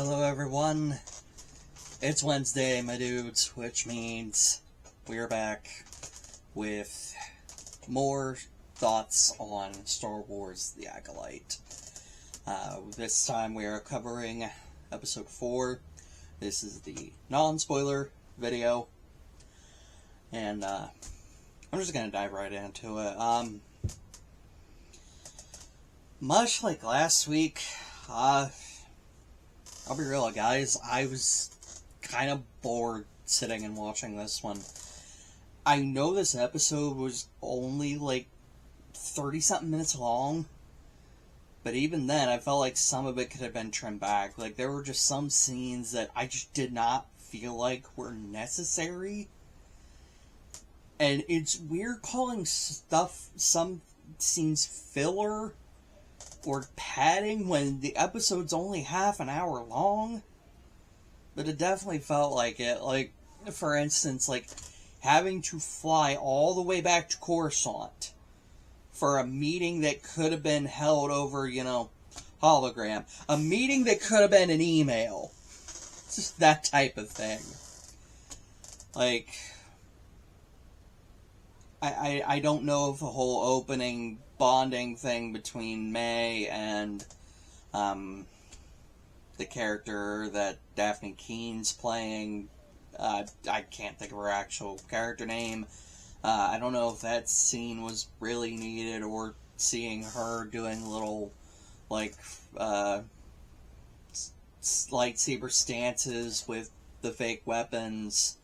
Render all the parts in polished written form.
Hello everyone, it's Wednesday, my dudes, which means we're back with more thoughts on Star Wars The Acolyte. This time we are covering episode 4. This is the non-spoiler video, and I'm just gonna dive right into it. Much like last week, I'll be real, guys, I was kind of bored sitting and watching this one. I know this episode was only like 30-something minutes long, but even then, I felt like some of it could have been trimmed back. Like, there were just some scenes that I just did not feel like were necessary. And it's weird calling some scenes filler or padding when the episode's only half an hour long, but it definitely felt like it. Like, for instance, like having to fly all the way back to Coruscant for a meeting that could have been held over, hologram, a meeting that could have been an email, just that type of thing. Like, I don't know if the whole opening bonding thing between May and the character that Daphne Keene's playing, I can't think of her actual character name. I don't know if that scene was really needed, or seeing her doing little, like, lightsaber stances with the fake weapons.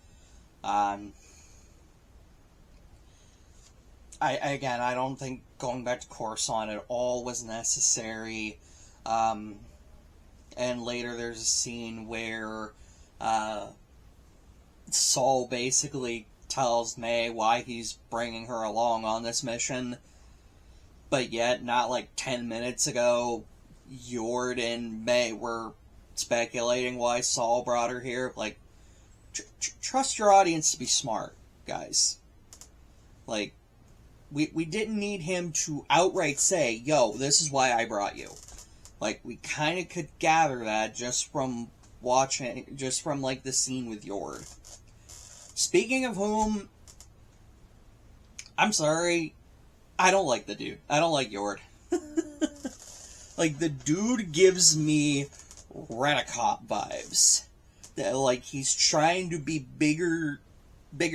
I don't think going back to Coruscant at all was necessary. And later there's a scene where Saul basically tells May why he's bringing her along on this mission, but yet not like 10 minutes ago, Yord and May were speculating why Saul brought her here. Like, trust your audience to be smart, guys. Like, we didn't need him to outright say, yo, this is why I brought you. Like, we kind of could gather that just from like, the scene with Yord. Speaking of whom, I'm sorry, I don't like the dude. I don't like Yord. Like, the dude gives me Rent-A-Cop vibes. That, like, he's trying to be bigger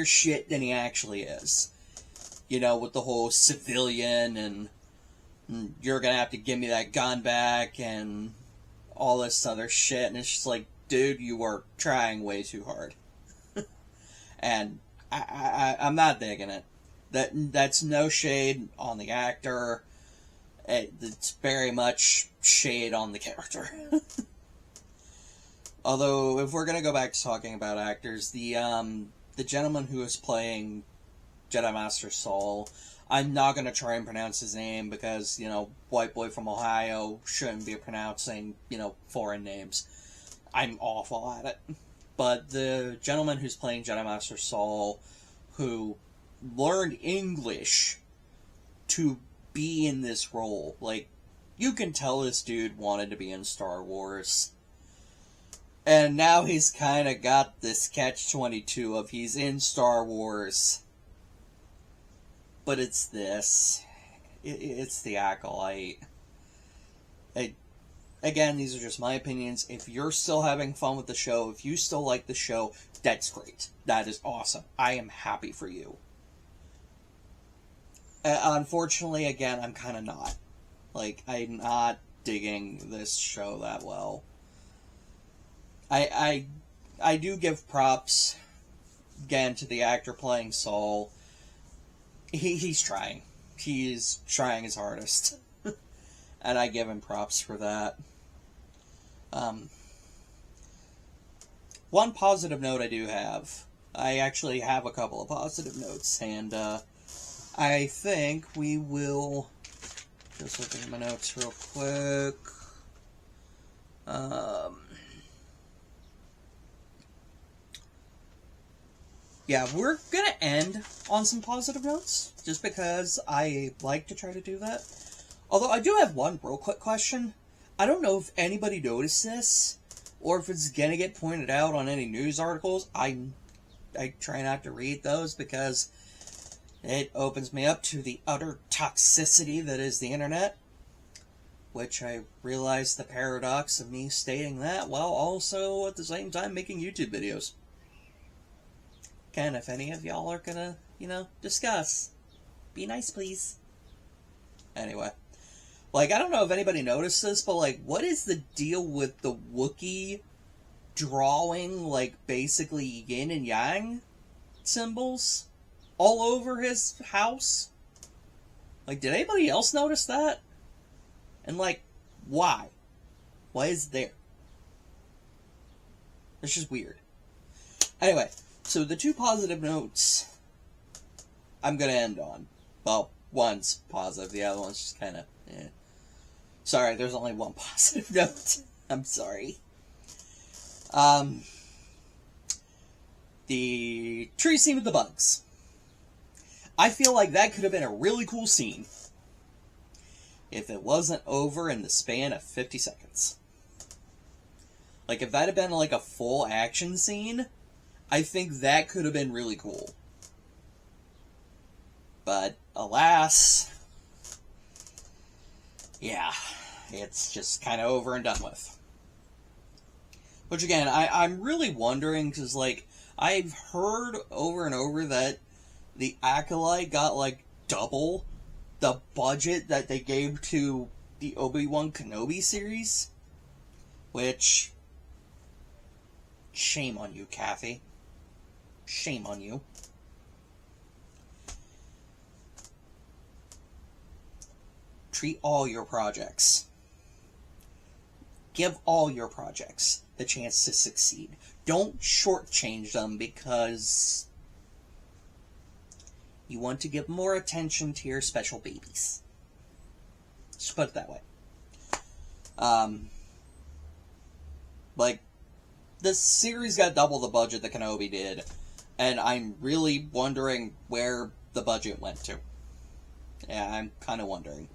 shit than he actually is. With the whole civilian and you're gonna have to give me that gun back and all this other shit. And it's just like, dude, you are trying way too hard. And I'm not digging it. That's no shade on the actor. It's very much shade on the character. Although, if we're gonna go back to talking about actors, the gentleman who is playing Jedi Master Saul, I'm not going to try and pronounce his name because, white boy from Ohio shouldn't be pronouncing, foreign names. I'm awful at it. But the gentleman who's playing Jedi Master Saul, who learned English to be in this role, like, you can tell this dude wanted to be in Star Wars. And now he's kind of got this catch-22 of he's in Star Wars, but it's this. It's the Acolyte. Again, these are just my opinions. If you're still having fun with the show, if you still like the show, that's great. That is awesome. I am happy for you. Unfortunately, again, I'm kind of not. Like, I'm not digging this show that well. I do give props, again, to the actor playing Saul. He's trying. He's trying his hardest. And I give him props for that. One positive note I do have. I actually have a couple of positive notes, and I think we will... Just looking at my notes real quick. Yeah, we're going to end on some positive notes, just because I like to try to do that. Although I do have one real quick question. I don't know if anybody noticed this, or if it's gonna get pointed out on any news articles, I try not to read those because it opens me up to the utter toxicity that is the internet, which I realize the paradox of me stating that while also at the same time making YouTube videos. Again, if any of y'all are gonna, discuss, be nice, please. Anyway. Like, I don't know if anybody noticed this, but, like, what is the deal with the Wookiee drawing, like, basically yin and yang symbols all over his house? Like, did anybody else notice that? And, like, why? Why is it there? It's just weird. Anyway, so the two positive notes I'm gonna end on. Well, one's positive, the other one's just kind of, Sorry, there's only one positive note. I'm sorry. The tree scene with the bugs. I feel like that could have been a really cool scene if it wasn't over in the span of 50 seconds. Like, if that had been like a full action scene, I think that could have been really cool. But, alas, yeah, it's just kind of over and done with. Which, again, I'm really wondering, because, like, I've heard over and over that the Acolyte got, like, double the budget that they gave to the Obi-Wan Kenobi series. Which, shame on you, Kathy. Shame on you. Treat all your projects. Give all your projects the chance to succeed. Don't shortchange them because you want to give more attention to your special babies. Just put it that way. Like, the series got double the budget that Kenobi did, and I'm really wondering where the budget went to. Yeah, I'm kind of wondering.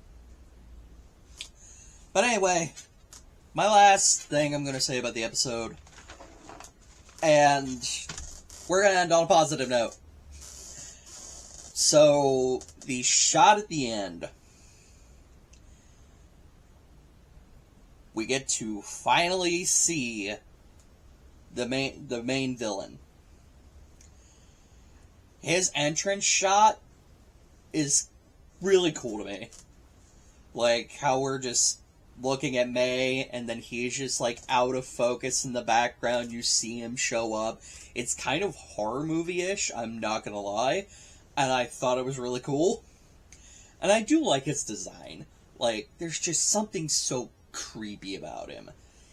But anyway, my last thing I'm going to say about the episode, and we're going to end on a positive note. So, the shot at the end, we get to finally see the main villain. His entrance shot is really cool to me. Like, how we're just looking at May, and then he's just, like, out of focus in the background. You see him show up. It's kind of horror movie-ish, I'm not gonna lie. And I thought it was really cool. And I do like his design. Like, there's just something so creepy about him.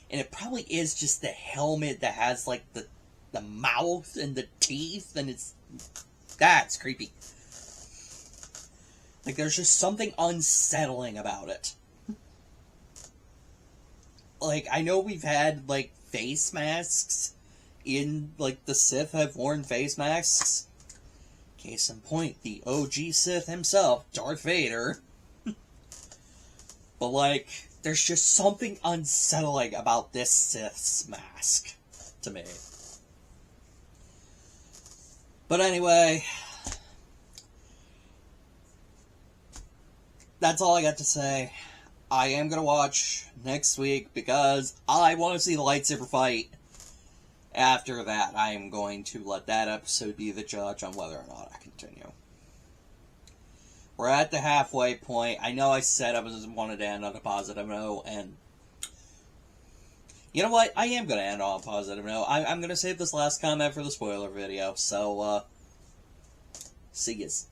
And it probably is just the helmet that has, like, the mouth and the teeth, and that's creepy. Like, there's just something unsettling about it. Like, I know we've had, like, face masks in, like, the Sith have worn face masks. Case in point, the OG Sith himself, Darth Vader. But, like, there's just something unsettling about this Sith's mask to me. But anyway, that's all I got to say. I am going to watch next week because I want to see the lightsaber fight. After that, I am going to let that episode be the judge on whether or not I continue. We're at the halfway point. I know I said I wanted to end on a positive note, and you know what? I am going to end on a positive note. I'm going to save this last comment for the spoiler video, so, see yous.